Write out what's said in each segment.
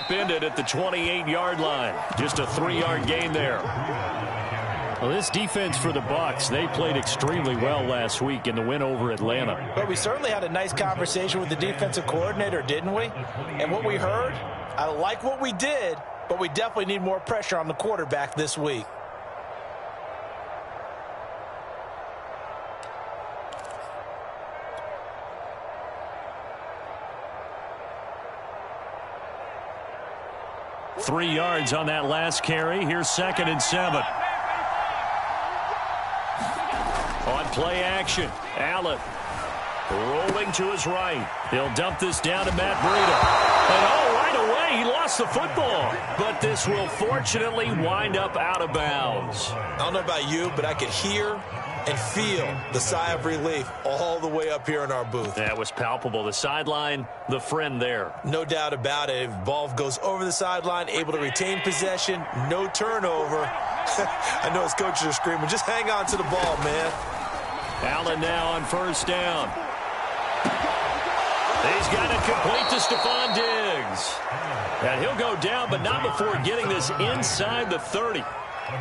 upended at the 28-yard line. Just a 3-yard gain there. Well, this defense for the Bucs, they played extremely well last week in the win over Atlanta. But we certainly had a nice conversation with the defensive coordinator, didn't we? And what we heard, I like what we did, but we definitely need more pressure on the quarterback this week. Three yards on that last carry. Here's 2nd and 7. On play action, Allen rolling to his right. He'll dump this down to Matt Breida. And right away, he lost the football. But this will fortunately wind up out of bounds. I don't know about you, but I could hear and feel the sigh of relief all the way up here in our booth. That was palpable. The sideline, the friend there. No doubt about it. Ball goes over the sideline, able to retain possession, no turnover. I know his coaches are screaming, just hang on to the ball, man. Allen now on 1st down. He's got it complete to Stephon Diggs. And he'll go down, but not before getting this inside the 30.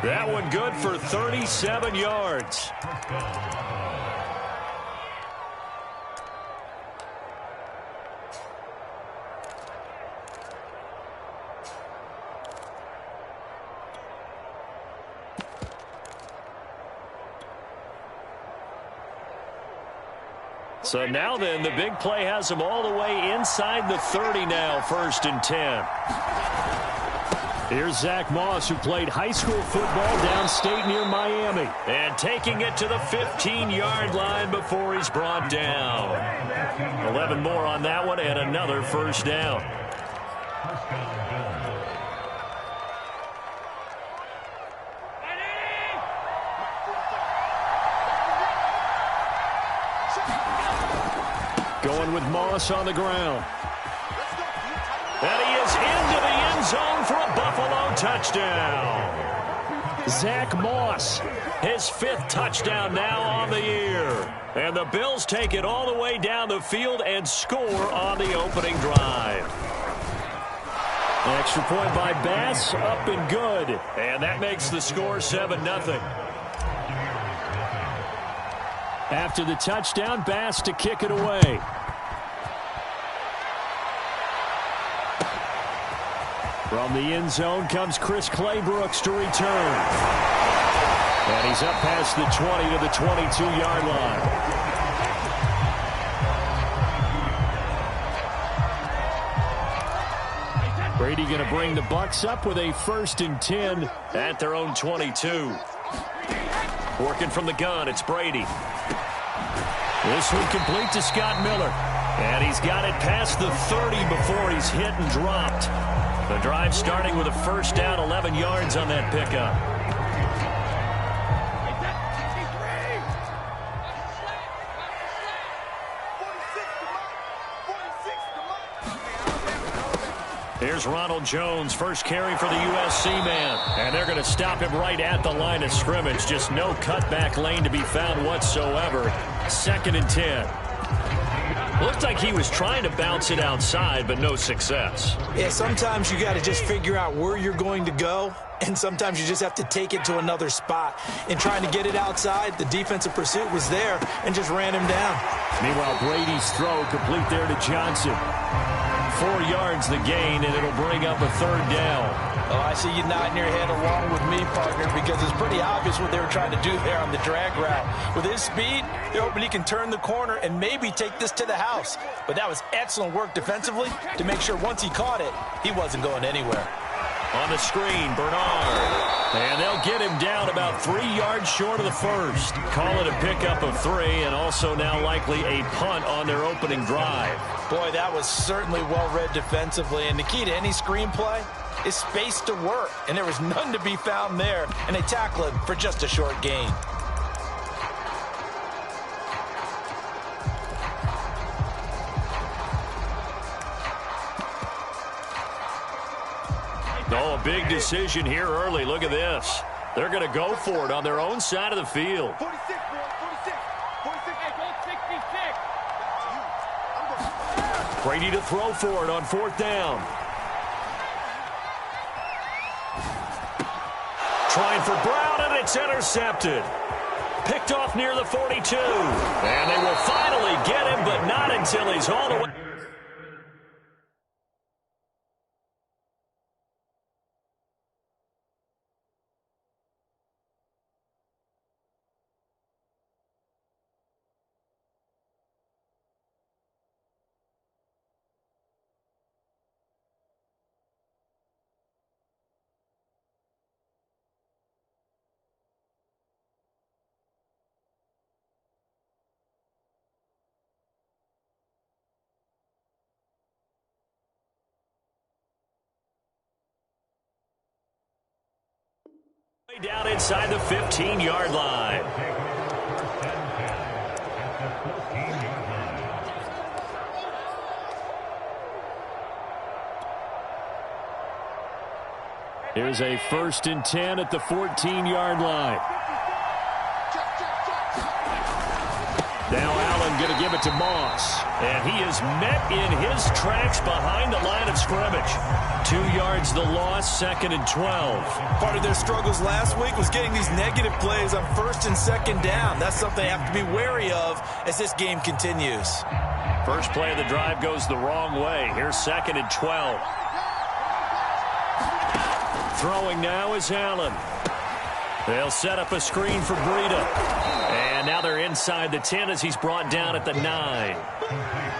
That one good for 37 yards. So now then, the big play has him all the way inside the 30 now, 1st and 10. Here's Zach Moss, who played high school football downstate near Miami. And taking it to the 15-yard line before he's brought down. 11 more on that one and another 1st down. Going with Moss on the ground. And he is into the end zone for a Buffalo touchdown. Zach Moss, his 5th touchdown now on the year. And the Bills take it all the way down the field and score on the opening drive. Extra point by Bass, up and good. And that makes the score 7-0. After the touchdown, Bass to kick it away. From the end zone comes Chris Claybrooks to return. And he's up past the 20 to the 22-yard line. Brady going to bring the Bucs up with a 1st and 10 at their own 22. Working from the gun, it's Brady. This one complete to Scott Miller. And he's got it past the 30 before he's hit and dropped. The drive starting with a 1st down, 11 yards on that pickup. Here's Ronald Jones, first carry for the USC man. And they're going to stop him right at the line of scrimmage. Just no cutback lane to be found whatsoever. 2nd and 10. Looked like he was trying to bounce it outside, but no success. Yeah, sometimes you got to just figure out where you're going to go, and sometimes you just have to take it to another spot. In trying to get it outside, the defensive pursuit was there and just ran him down. Meanwhile, Brady's throw complete there to Johnson. 4 yards the gain, and it'll bring up a 3rd down. Oh, I see you nodding your head along with me, partner, because it's pretty obvious what they were trying to do there on the drag route. With his speed, they're hoping he can turn the corner and maybe take this to the house. But that was excellent work defensively to make sure once he caught it, he wasn't going anywhere. On the screen, Bernard. And they'll get him down about 3 yards short of the 1st. Call it a pickup of 3, and also now likely a punt on their opening drive. Boy, that was certainly well-read defensively. And the key to any screenplay is space to work. And there was none to be found there. And they tackle it for just a short gain. Oh, a big decision here early. Look at this. They're going to go for it on their own side of the field. 46, 46, 46, hey, go 66. Brady to throw for it on 4th down. trying for Brown, and it's intercepted. Picked off near the 42. And they will finally get him, but not until he's all the way. Down inside the 15-yard line. Here's a 1st and 10 at the 14-yard line. Now Allen going to give it to Moss. And he is met in his tracks behind the line of scrimmage. 2 yards the loss, 2nd and 12. Part of their struggles last week was getting these negative plays on 1st and 2nd down. That's something they have to be wary of as this game continues. First play of the drive goes the wrong way. Here's 2nd and 12. Throwing now is Allen. They'll set up a screen for Breida. And now they're inside the 10 as he's brought down at the 9.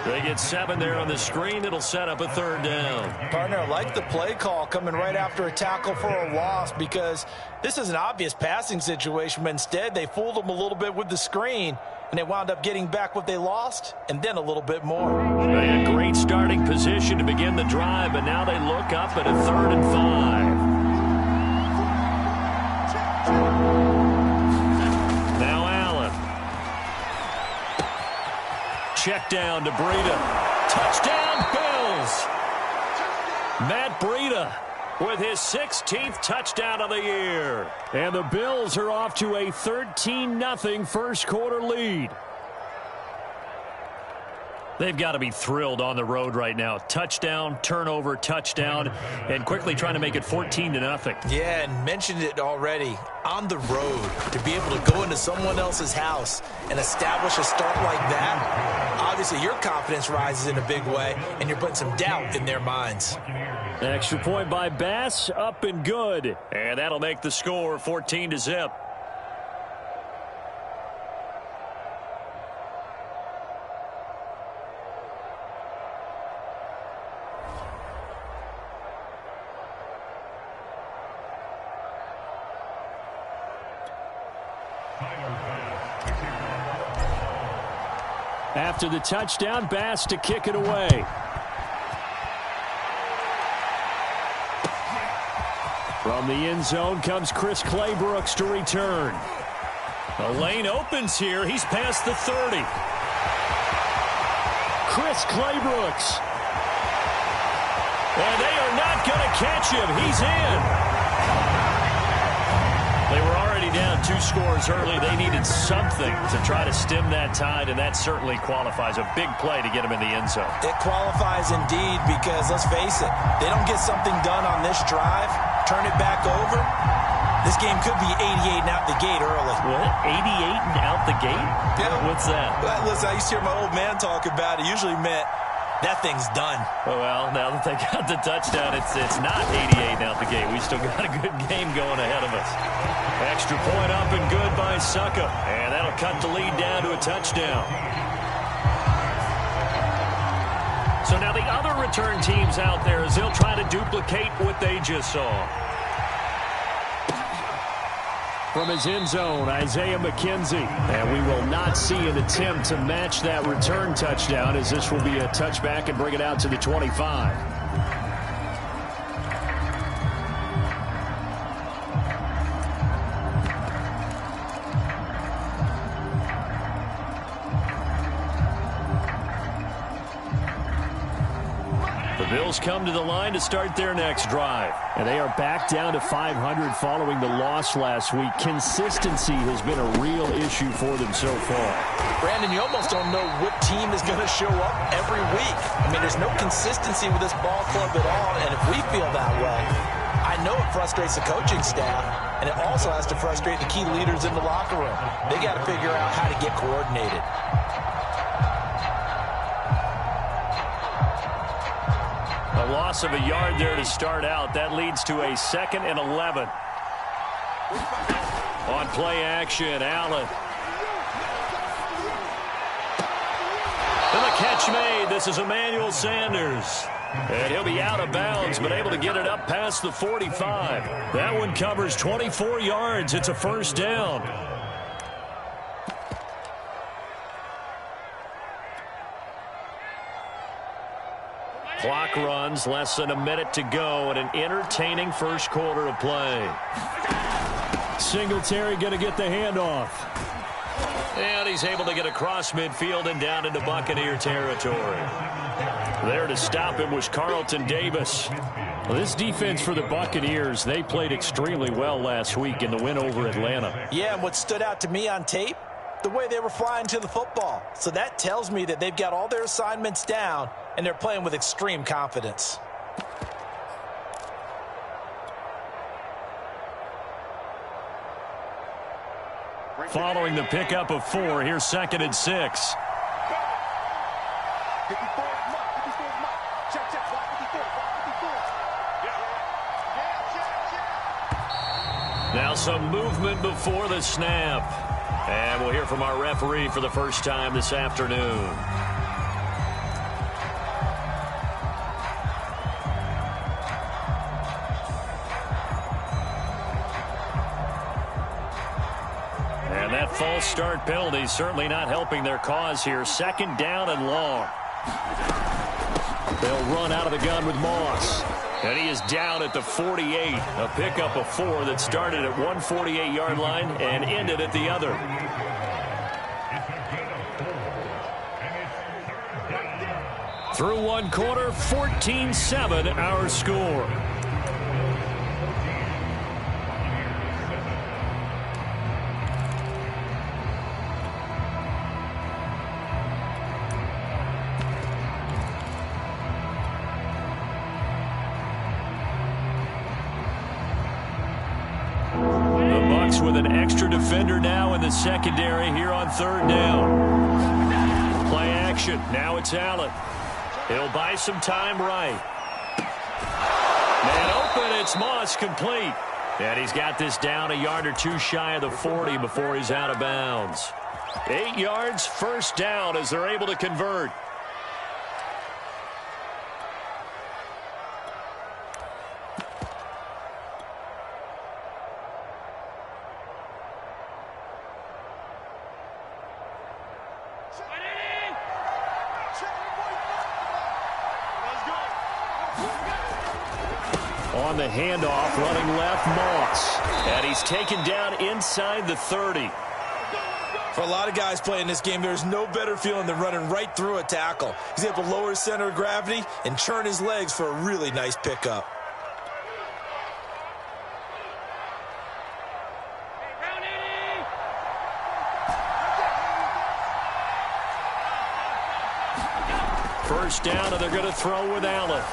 They get 7 there on the screen. It'll set up a 3rd down. Partner, I like the play call coming right after a tackle for a loss because this is an obvious passing situation, but instead they fooled them a little bit with the screen, and they wound up getting back what they lost and then a little bit more. They had great starting position to begin the drive, but now they look up at a 3rd and 5. Now Allen. Check down to Breida. Touchdown, Bills. Matt Breida with his 16th touchdown of the year. And the Bills are off to a 13-0 first quarter lead. They've got to be thrilled on the road right now. Touchdown, turnover, touchdown, and quickly trying to make it 14-0. Yeah, and mentioned it already. On the road, to be able to go into someone else's house and establish a start like that, obviously your confidence rises in a big way, and you're putting some doubt in their minds. Extra point by Bass, up and good. And that'll make the score 14-0. After the touchdown, Bass to kick it away. From the end zone comes Chris Claybrooks to return. The lane opens here. He's past the 30. Chris Claybrooks. And they are not going to catch him. He's in. They were already down 2 scores early. They needed something to try to stem that tide, and that certainly qualifies. A big play to get him in the end zone. It qualifies indeed because, let's face it, they don't get something done on this drive, turn it back over, this game could be 88 and out the gate early. What? 88 and out the gate? Yeah. What's that? Well, listen, I used to hear my old man talk about it. Usually meant that thing's done. Well, now that they got the touchdown, it's not 88 out the gate. We still got a good game going ahead of us. Extra point up and good by Succa. And that'll cut the lead down to a touchdown. So now the other return teams out there as they'll try to duplicate what they just saw. From his end zone, Isaiah McKenzie. And we will not see an attempt to match that return touchdown as this will be a touchback and bring it out to the 25. Bills come to the line to start their next drive. And they are back down to 500 following the loss last week. Consistency has been a real issue for them so far. Brandon, you almost don't know what team is going to show up every week. I mean, there's no consistency with this ball club at all, and if we feel that way, I know it frustrates the coaching staff, and it also has to frustrate the key leaders in the locker room. They got to figure out how to get coordinated. A loss of a yard there to start out. That leads to a 2nd and 11. On play action, Allen. And the catch made. This is Emmanuel Sanders. And he'll be out of bounds, but able to get it up past the 45. That one covers 24 yards. It's a first down. Clock runs, less than a minute to go, and an entertaining first quarter of play. Singletary going to get the handoff. And he's able to get across midfield and down into Buccaneer territory. There to stop him was Carlton Davis. Well, this defense for the Buccaneers, they played extremely well last week in the win over Atlanta. Yeah, and what stood out to me on tape, the way they were flying to the football. So that tells me that they've got all their assignments down, and they're playing with extreme confidence. Following the pickup of 4, here's 2nd and 6. Now some movement before the snap. And we'll hear from our referee for the first time this afternoon. And that false start penalty certainly not helping their cause here. 2nd down and long. They'll run out of the gun with Moss. And he is down at the 48. A pickup of 4 that started at 148-yard line and ended at the other. Through one quarter, 14-7 our score. With an extra defender now in the secondary here on 3rd down. Play action. Now it's Allen. He'll buy some time right. Man open. It's Moss complete. And he's got this down a yard or 2 shy of the 40 before he's out of bounds. 8 yards, first down as they're able to convert. On the handoff, running left, Moss. And he's taken down inside the 30. For a lot of guys playing this game, there's no better feeling than running right through a tackle. He's able to lower his center of gravity and churn his legs for a really nice pickup. First down, and they're going to throw with Allen.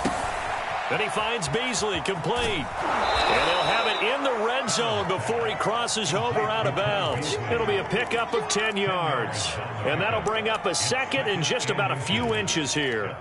Then he finds Beasley, complete. And he'll have it in the red zone before he crosses over out of bounds. It'll be a pickup of 10 yards. And that'll bring up a 2nd and just about a few inches here.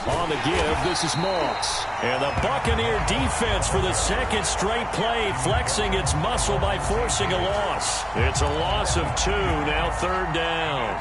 On the give, this is Moss. And the Buccaneer defense for the 2nd straight play, flexing its muscle by forcing a loss. It's a loss of 2, now 3rd down.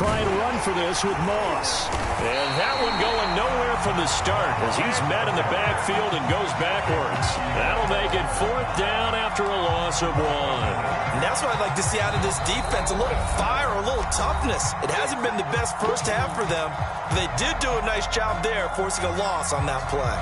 try and run for this with Moss. And that one going nowhere from the start as he's met in the backfield and goes backwards. That'll make it 4th down after a loss of 1. And that's what I'd like to see out of this defense, a little fire, a little toughness. It hasn't been the best first half for them. They did do a nice job there, forcing a loss on that play.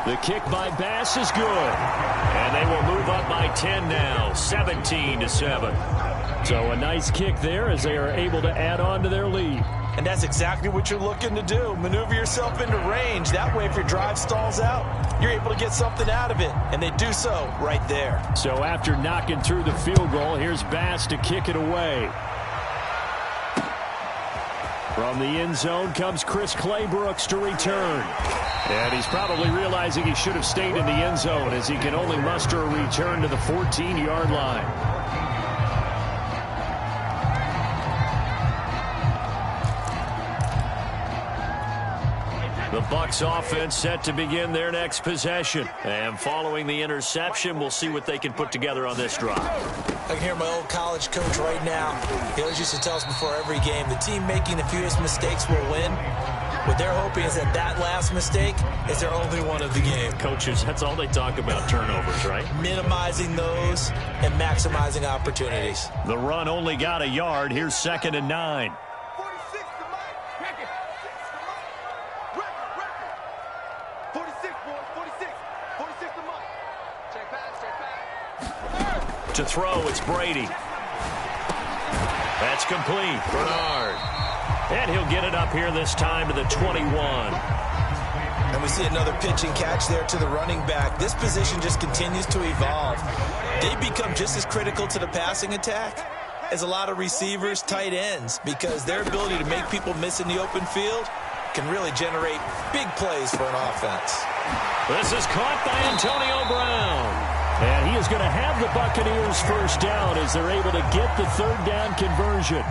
The kick by Bass is good. And they will move up by 10 now, 17-7. So a nice kick there as they are able to add on to their lead. And that's exactly what you're looking to do. Maneuver yourself into range. That way, if your drive stalls out, you're able to get something out of it. And they do so right there. So after knocking through the field goal, here's Bass to kick it away. From the end zone comes Chris Claybrooks to return. And he's probably realizing he should have stayed in the end zone as he can only muster a return to the 14-yard line. The Bucs offense set to begin their next possession. And following the interception, we'll see what they can put together on this drive. I can hear my old college coach right now. He always used to tell us before every game, the team making the fewest mistakes will win. What they're hoping is that that last mistake is their only one of the game. Coaches, that's all they talk about, turnovers, right? Minimizing those and maximizing opportunities. The run only got a yard. Here's 2nd and 9. 46 to Mike. Record. 46, boys. 46. 46 to Mike. Check pass. To throw, it's Brady. That's complete. Bernard. And he'll get it up here this time to the 21. And we see another pitch and catch there to the running back. This position just continues to evolve. They become just as critical to the passing attack as a lot of receivers, tight ends, because their ability to make people miss in the open field can really generate big plays for an offense. This is caught by Antonio Brown. And he is going to have the Buccaneers first down as they're able to get the 3rd down conversion.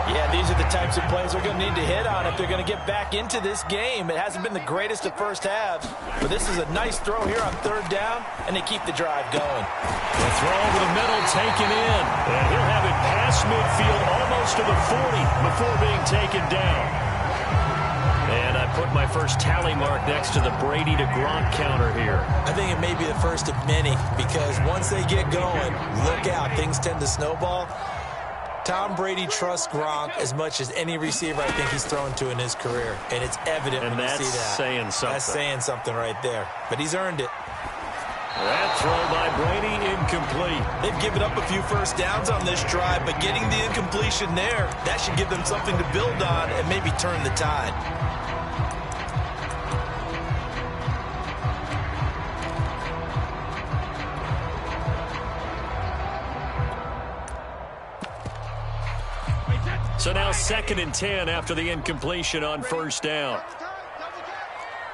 Yeah, these are the types of plays they're going to need to hit on if they're going to get back into this game. It hasn't been the greatest of first halves, but this is a nice throw here on 3rd down, and they keep the drive going. The throw over the middle taken in, and he'll have it past midfield almost to the 40 before being taken down. And I put my first tally mark next to the Brady to Gronk counter here. I think it may be the first of many because once they get going, look out, things tend to snowball. Tom Brady trusts Gronk as much as any receiver I think he's thrown to in his career. And it's evident when you see that. That's saying something. That's saying something right there. But he's earned it. That throw by Brady incomplete. They've given up a few first downs on this drive, but getting the incompletion there, that should give them something to build on and maybe turn the tide. So now 2nd and 10 after the incompletion on 1st down.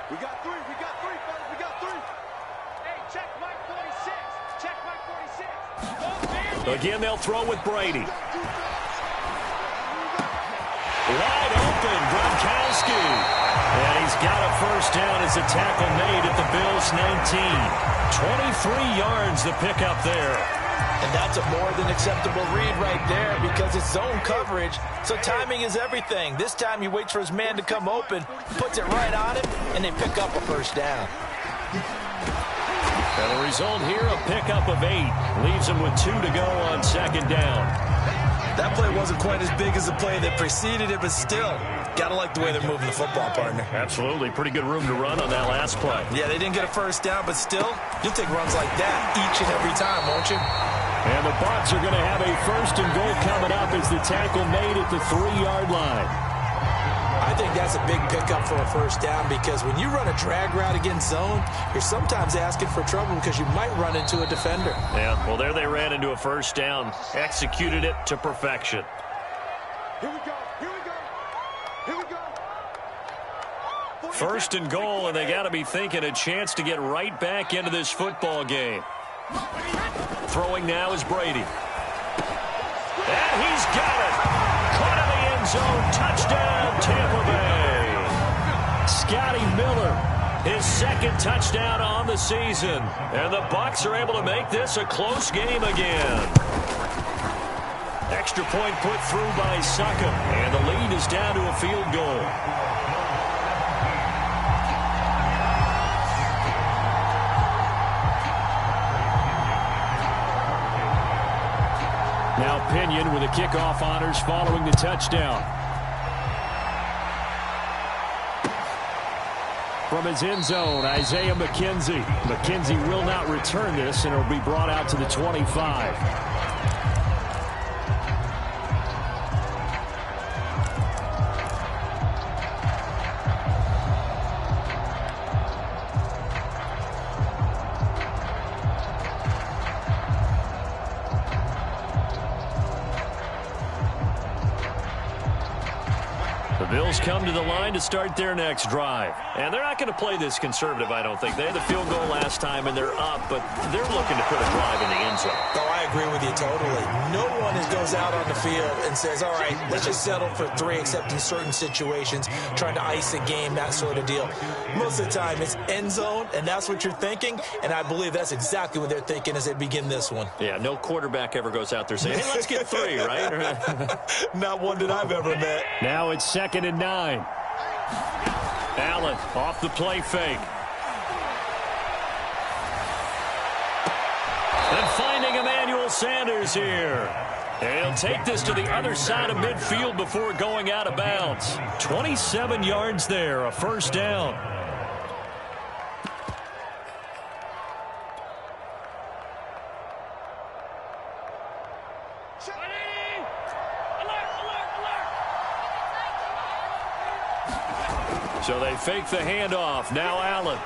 We got 3, fellas. We got 3. Hey, check Mike 46. Check Mike 46. Again, they'll throw with Brady. Wide open, Gronkowski. And he's got a first down as a tackle made at the Bills' 19. 23 yards the pickup there. And that's a more than acceptable read right there because it's zone coverage, so timing is everything. This time he waits for his man to come open, puts it right on him, and they pick up a first down. And the result here, a pickup of 8. Leaves him with 2 to go on 2nd down. That play wasn't quite as big as the play that preceded it, but still, gotta like the way they're moving the football, partner. Absolutely. Pretty good room to run on that last play. Yeah, they didn't get a first down, but still, you'll take runs like that each and every time, won't you? And the Bucs are going to have a 1st and goal coming up as the tackle made at the 3-yard line. I think that's a big pickup for a first down because when you run a drag route against zone, you're sometimes asking for trouble because you might run into a defender. Yeah, well, there they ran into a first down, executed it to perfection. Here we go. First and goal, and they got to be thinking a chance to get right back into this football game. Throwing now is Brady. And he's got it. Caught in the end zone. Touchdown, Tampa Bay. Scotty Miller, his second touchdown on the season. And the Bucs are able to make this a close game again. Extra point put through by Succop. And the lead is down to a field goal. Now Pinion with the kickoff honors following the touchdown. From his end zone, Isaiah McKenzie. McKenzie will not return this, and it will be brought out to the 25. Bills come to the line to start their next drive. And they're not going to play this conservative, I don't think. They had the field goal last time, and they're up, but they're looking to put a drive in the end zone. Oh, I agree with you totally. No one goes out on the field and says, all right, let's just settle for 3, except in certain situations, trying to ice a game, that sort of deal. Most of the time, it's end zone, and that's what you're thinking, and I believe that's exactly what they're thinking as they begin this one. Yeah, no quarterback ever goes out there saying, hey, let's get 3, right? Not one that I've ever met. Now it's 2nd and 9. Allen off the play fake. And finding Emmanuel Sanders here. And he'll take this to the other side of midfield before going out of bounds. 27 yards there, a first down. So they fake the handoff. Now Allen.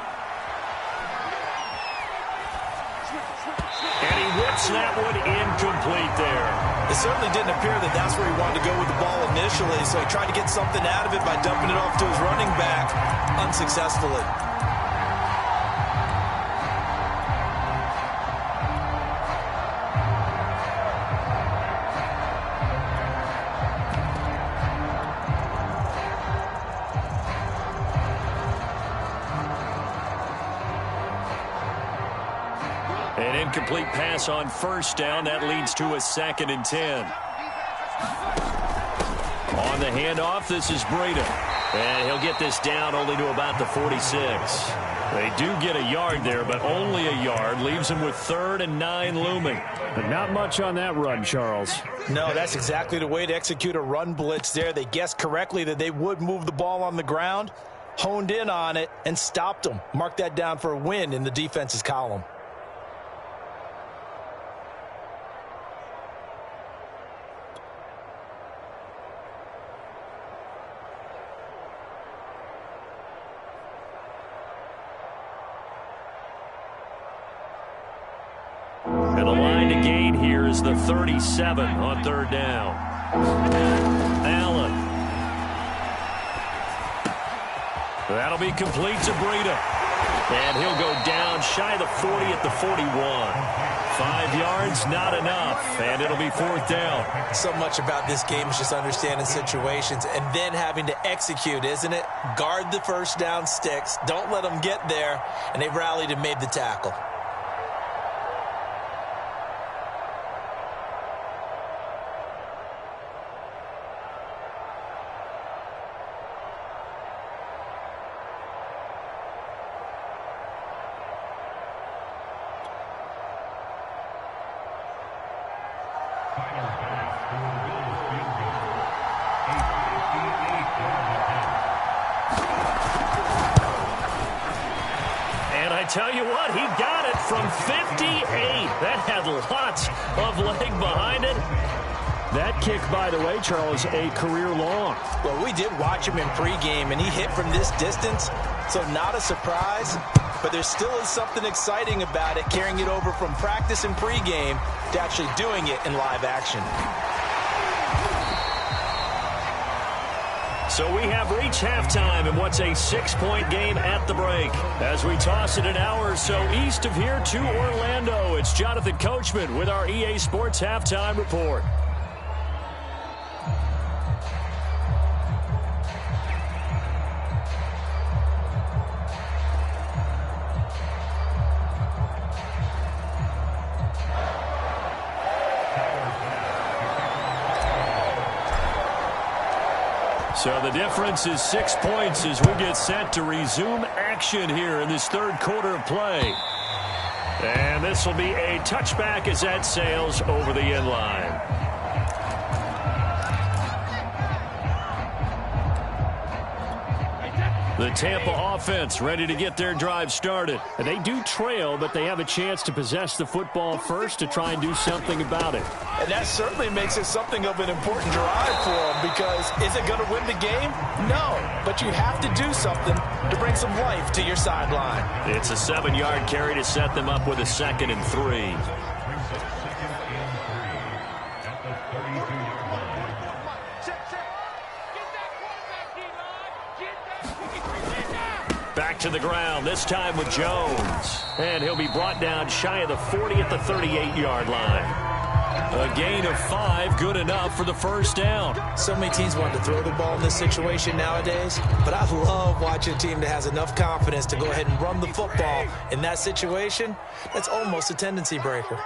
And he whips that one incomplete there. It certainly didn't appear that that's where he wanted to go with the ball initially, so he tried to get something out of it by dumping it off to his running back unsuccessfully. An incomplete pass on first down. That leads to a 2nd and 10. On the handoff, this is Breda. And he'll get this down only to about the 46. They do get a yard there, but only a yard. Leaves him with 3rd and 9 looming. But not much on that run, Charles. No, that's exactly the way to execute a run blitz there. They guessed correctly that they would move the ball on the ground, honed in on it, and stopped them. Mark that down for a win in the defense's column. And the line to gain here is the 37 on 3rd down. Allen. That'll be complete to Breda. And he'll go down shy of the 40 at the 41. 5 yards, not enough. And it'll be 4th down. So much about this game is just understanding situations and then having to execute, isn't it? Guard the first down sticks. Don't let them get there. And they rallied and made the tackle. And I tell you what, he got it from 58. That had lots of leg behind it. That kick, by the way, Charles, a career long. Well, we did watch him in pregame, and he hit from this distance, so not a surprise. But there still is something exciting about it, carrying it over from practice and pregame to actually doing it in live action. So we have reached halftime in what's a 6-point game at the break. As we toss it an hour or so east of here to Orlando, it's Jonathan Coachman with our EA Sports Halftime Report. So the difference is 6 points as we get set to resume action here in this third quarter of play. And this will be a touchback as that sails over the end line. The Tampa offense ready to get their drive started. And they do trail, but they have a chance to possess the football first to try and do something about it. And that certainly makes it something of an important drive for them, because is it going to win the game? No, but you have to do something to bring some life to your sideline. It's a 7-yard carry to set them up with a 2nd and 3. Back to the ground, this time with Jones. And he'll be brought down shy of the 40 at the 38-yard line. A gain of 5, good enough for the first down. So many teams want to throw the ball in this situation nowadays, but I love watching a team that has enough confidence to go ahead and run the football. In that situation, that's almost a tendency breaker.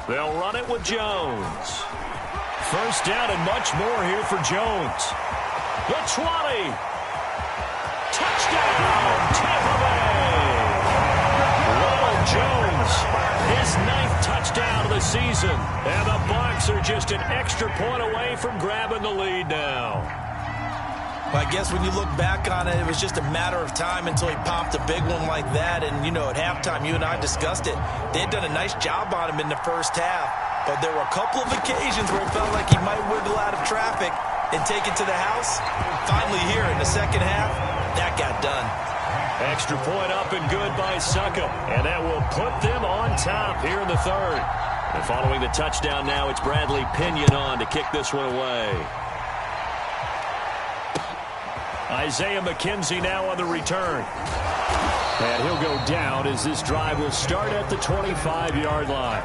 They'll run it with Jones. First down and much more here for Jones. The 20. Touchdown, Tampa Bay! Ronald Jones, his 9th touchdown of the season. And the Bucs are just an extra point away from grabbing the lead now. Well, I guess when you look back on it, it was just a matter of time until he popped a big one like that. And, you know, at halftime, you and I discussed it. They had done a nice job on him in the first half. But there were a couple of occasions where it felt like he might wiggle out of traffic and take it to the house. Finally here in the second half, that got done. Extra point up and good by Succop. And that will put them on top here in the third. And following the touchdown now, it's Bradley Pinion on to kick this one away. Isaiah McKenzie now on the return. And he'll go down as this drive will start at the 25-yard line.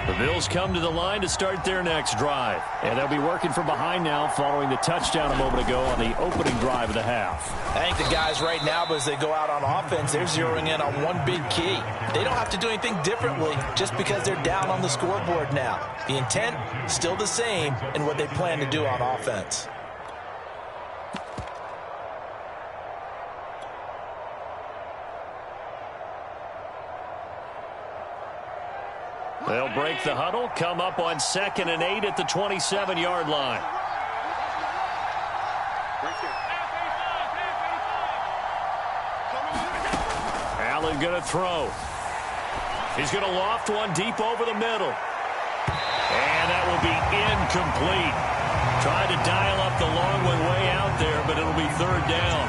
The Bills come to the line to start their next drive. And they'll be working from behind now following the touchdown a moment ago on the opening drive of the half. I think the guys right now, as they go out on offense, they're zeroing in on one big key. They don't have to do anything differently just because they're down on the scoreboard now. The intent, still the same in what they plan to do on offense. They'll break the huddle, come up on 2nd and 8 at the 27-yard line. Allen going to throw. He's going to loft one deep over the middle. And that will be incomplete. Tried to dial up the long one way out there, but it'll be 3rd down.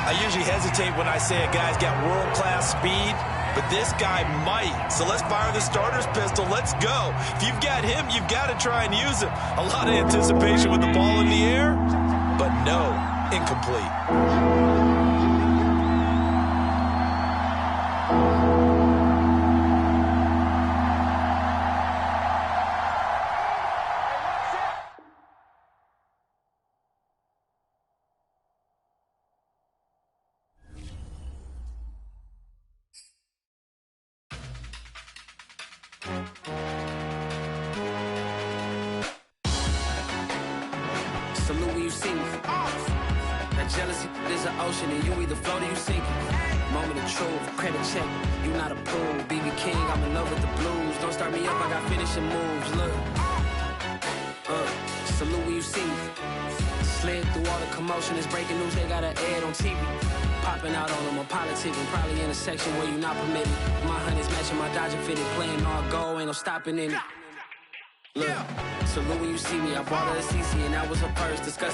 I usually hesitate when I say a guy's got world-class speed, but this guy might. So let's fire the starter's pistol. Let's go. If you've got him, you've got to try and use him. A lot of anticipation with the ball in the air, but no, incomplete. Salute when you see me. That jealousy is an ocean, and you either float or you sink. Moment of truth, credit check, you not approved. BB King, I'm in love with the blues. Don't start me up, I got finishing moves. Look, salute when you see me. Slid through all the commotion, it's breaking news, they got an ad on TV. Popping out on them, I'm politicking, probably in a section where you not permitted. My honey's matching my Dodger fitted, playing all go, ain't no stopping in it. Look, salute when you see me. I bought her a CC and that was her purse. Disgusting.